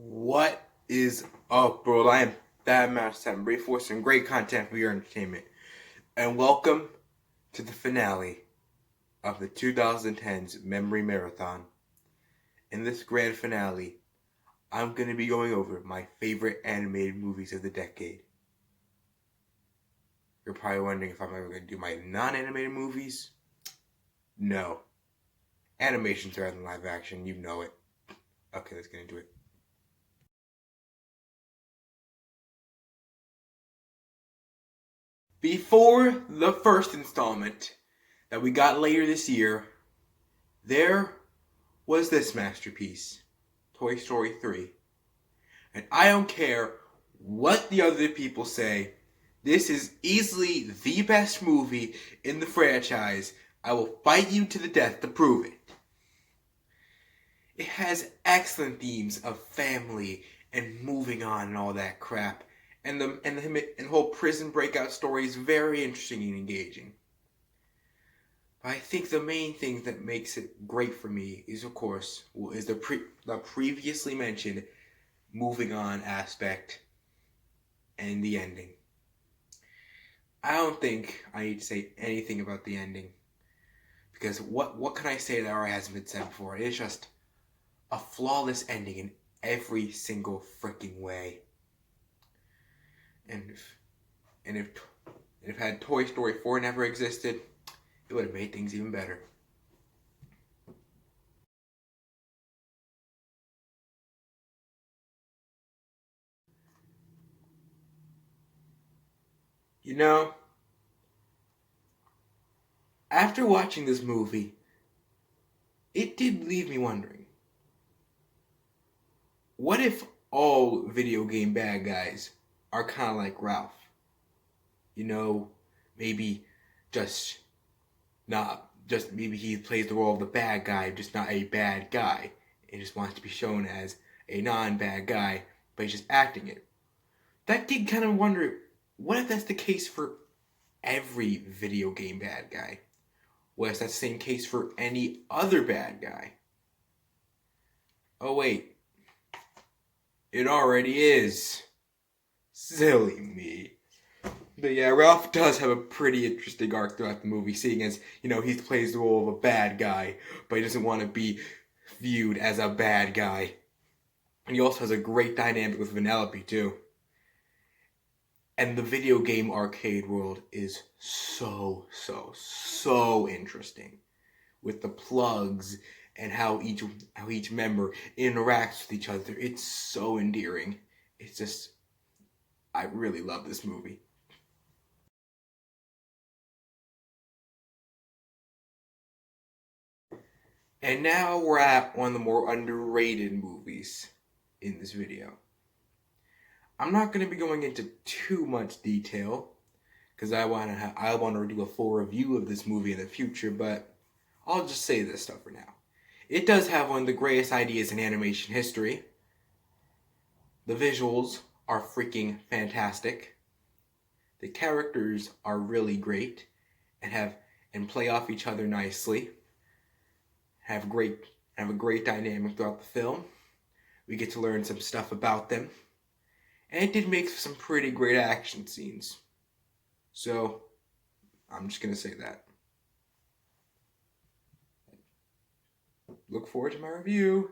What is up, bro? I am Bad Mouse 7, ready for some great content for your entertainment. And welcome to the finale of the 2010s Memory Marathon. In this grand finale, I'm going to be going over my favorite animated movies of the decade. You're probably wondering if I'm ever going to do my non-animated movies. No. Animation's rather than live action, you know it. Okay, let's get into it. Before the first installment that we got later this year, there was this masterpiece, Toy Story 3. And I don't care what the other people say, this is easily the best movie in the franchise. I will fight you to the death to prove it. It has excellent themes of family and moving on and all that crap. And the whole prison breakout story is very interesting and engaging. But I think the main thing that makes it great for me is, of course, the previously mentioned moving on aspect and the ending. I don't think I need to say anything about the ending, because what can I say that already hasn't been said before? It's just a flawless ending in every single freaking way. And if had Toy Story 4 never existed, it would have made things even better. You know, after watching this movie, it did leave me wondering, what if all video game bad guys are kind of like Ralph? You know, maybe just maybe he plays the role of the bad guy, just not a bad guy, and just wants to be shown as a non-bad guy, but he's just acting it. That did kind of wonder, what if that's the case for every video game bad guy? What if that's the same case for any other bad guy? Oh wait, it already is. Silly me. But yeah, Ralph does have a pretty interesting arc throughout the movie, seeing as, he plays the role of a bad guy, but he doesn't want to be viewed as a bad guy. And he also has a great dynamic with Vanellope, too. And the video game arcade world is so interesting. With the plugs and how each member interacts with each other. It's so endearing. It's just, I really love this movie. And now we're at one of the more underrated movies in this video. I'm not going to be going into too much detail because I want to do a full review of this movie in the future, but I'll just say this stuff for now. It does have one of the greatest ideas in animation history. The visuals are freaking fantastic. The characters are really great and play off each other nicely. Have a great dynamic throughout the film. We get to learn some stuff about them. And it did make some pretty great action scenes. So, I'm just going to say that. Look forward to my review.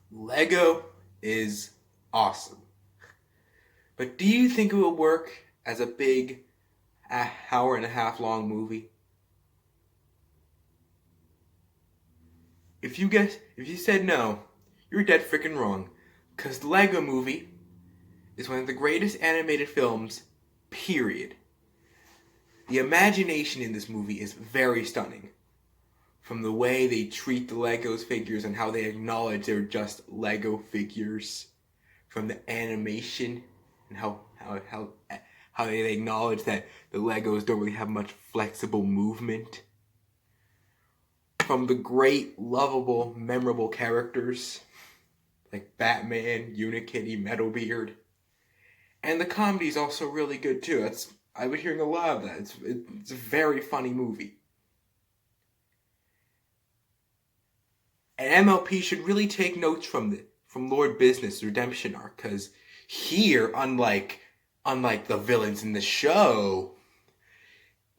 Lego is awesome. But do you think it will work as a big hour and a half long movie? If you said no, you're dead freaking wrong. Because the Lego Movie is one of the greatest animated films, period. The imagination in this movie is very stunning. From the way they treat the Legos figures and how they acknowledge they're just Lego figures. From the animation and how they acknowledge that the Legos don't really have much flexible movement. From the great, lovable, memorable characters like Batman, Unikitty, Metalbeard. And the comedy is also really good too. I've been hearing a lot of that. It's a very funny movie. And MLP should really take notes from Lord Business redemption arc, because here, unlike the villains in the show,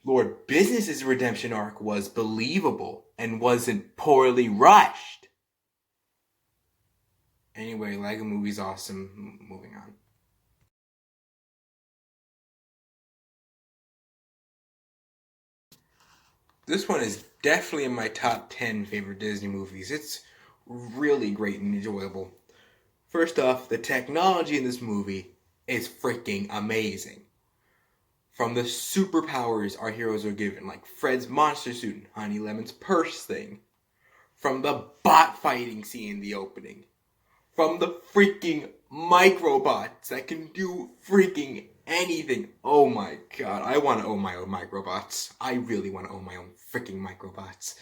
Lord Business's redemption arc was believable and wasn't poorly rushed. Anyway, Lego Movie's awesome. Moving on. This one is definitely in my top 10 favorite Disney movies. It's really great and enjoyable. First off, the technology in this movie is freaking amazing. From the superpowers our heroes are given, like Fred's monster suit and Honey Lemon's purse thing. From the bot fighting scene in the opening. From the freaking microbots that can do freaking anything. Oh my god, I want to own my own microbots. I really want to own my own freaking microbots.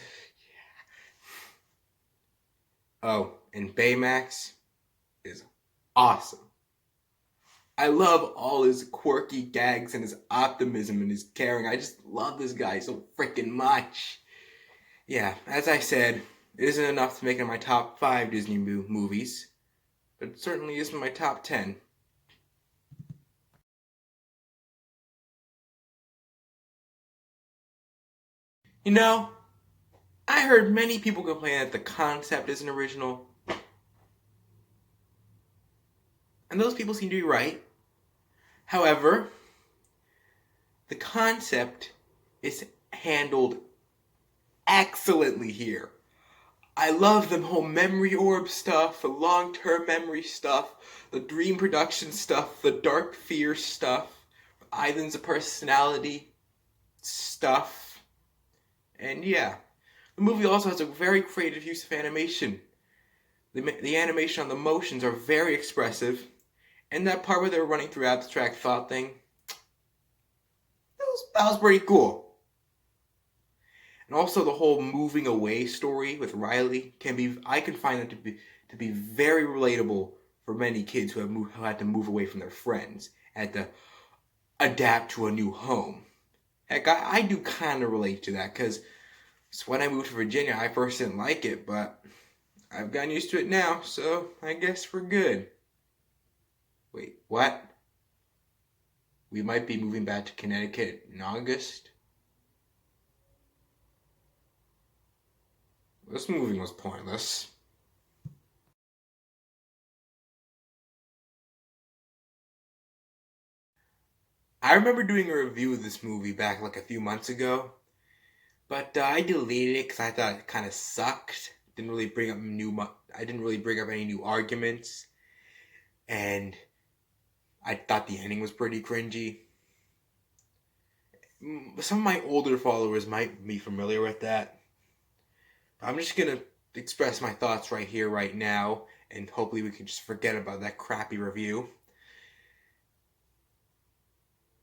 Yeah. Oh, and Baymax is awesome. I love all his quirky gags and his optimism and his caring. I just love this guy so freaking much. Yeah, as I said, it isn't enough to make it in my top 5 Disney movies, but it certainly is in my top 10. You know, I heard many people complain that the concept isn't original, and those people seem to be right. However, the concept is handled excellently here. I love the whole memory orb stuff, the long-term memory stuff, the dream production stuff, the dark fear stuff, islands of personality stuff, and yeah. The movie also has a very creative use of animation. The animation on the motions are very expressive, and that part where they were running through abstract thought thing, that was pretty cool. And also the whole moving away story with Riley I can find that to be very relatable for many kids who had to move away from their friends, had to adapt to a new home. Heck, I do kind of relate to that, because when I moved to Virginia, I first didn't like it, but I've gotten used to it now, so I guess we're good. Wait, what? We might be moving back to Connecticut in August? This movie was pointless. I remember doing a review of this movie back like a few months ago, but I deleted it because I thought it kind of sucked. I didn't really bring up any new arguments, and I thought the ending was pretty cringy. Some of my older followers might be familiar with that. I'm just gonna express my thoughts right here, right now, and hopefully we can just forget about that crappy review.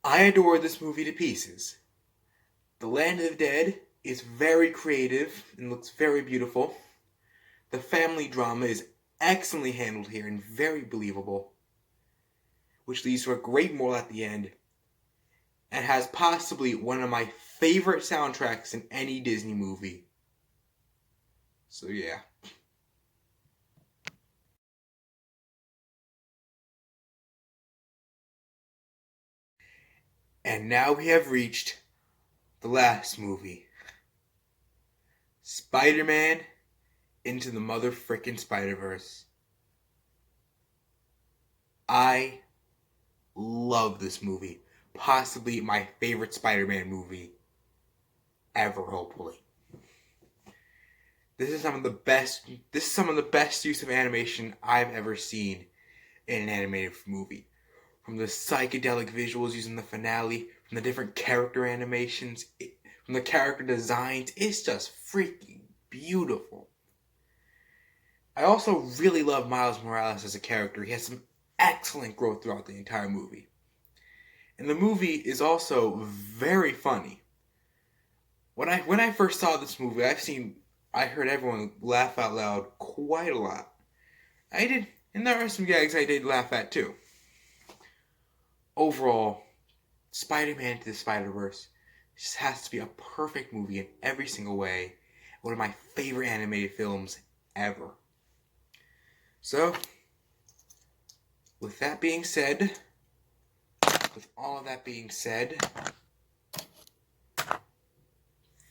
I adore this movie to pieces. The Land of the Dead is very creative and looks very beautiful. The family drama is excellently handled here and very believable, which leads to a great moral at the end, and has possibly one of my favorite soundtracks in any Disney movie. So yeah. And now we have reached the last movie. Spider-Man Into the Mother Frickin' Spider-Verse. I love this movie. Possibly my favorite Spider-Man movie ever, hopefully. This is some of the best use of animation I've ever seen in an animated movie. From the psychedelic visuals used in the finale, from the different character animations, from the character designs, it's just freaking beautiful. I also really love Miles Morales as a character. He has some excellent growth throughout the entire movie. And the movie is also very funny. When I first saw this movie, I heard everyone laugh out loud quite a lot. I did, and there are some gags I did laugh at too. Overall, Spider-Man Into the Spider-Verse just has to be a perfect movie in every single way. One of my favorite animated films ever. So, with that being said, with all of that being said,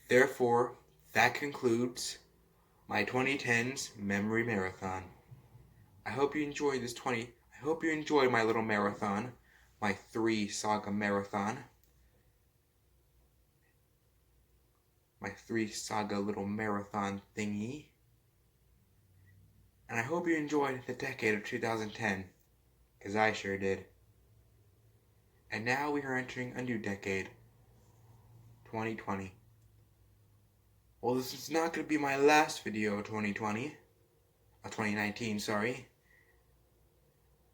therefore, that concludes my 2010s Memory Marathon. I hope you enjoyed my little marathon, my 3 saga marathon. My 3 saga little marathon thingy. And I hope you enjoyed the decade of 2010, because I sure did. And now we are entering a new decade, 2020. Well, this is not going to be my last video of 2019, sorry.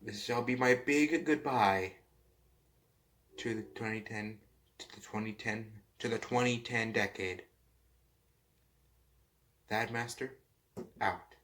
This shall be my big goodbye to the 2010 decade. Thad Master, out.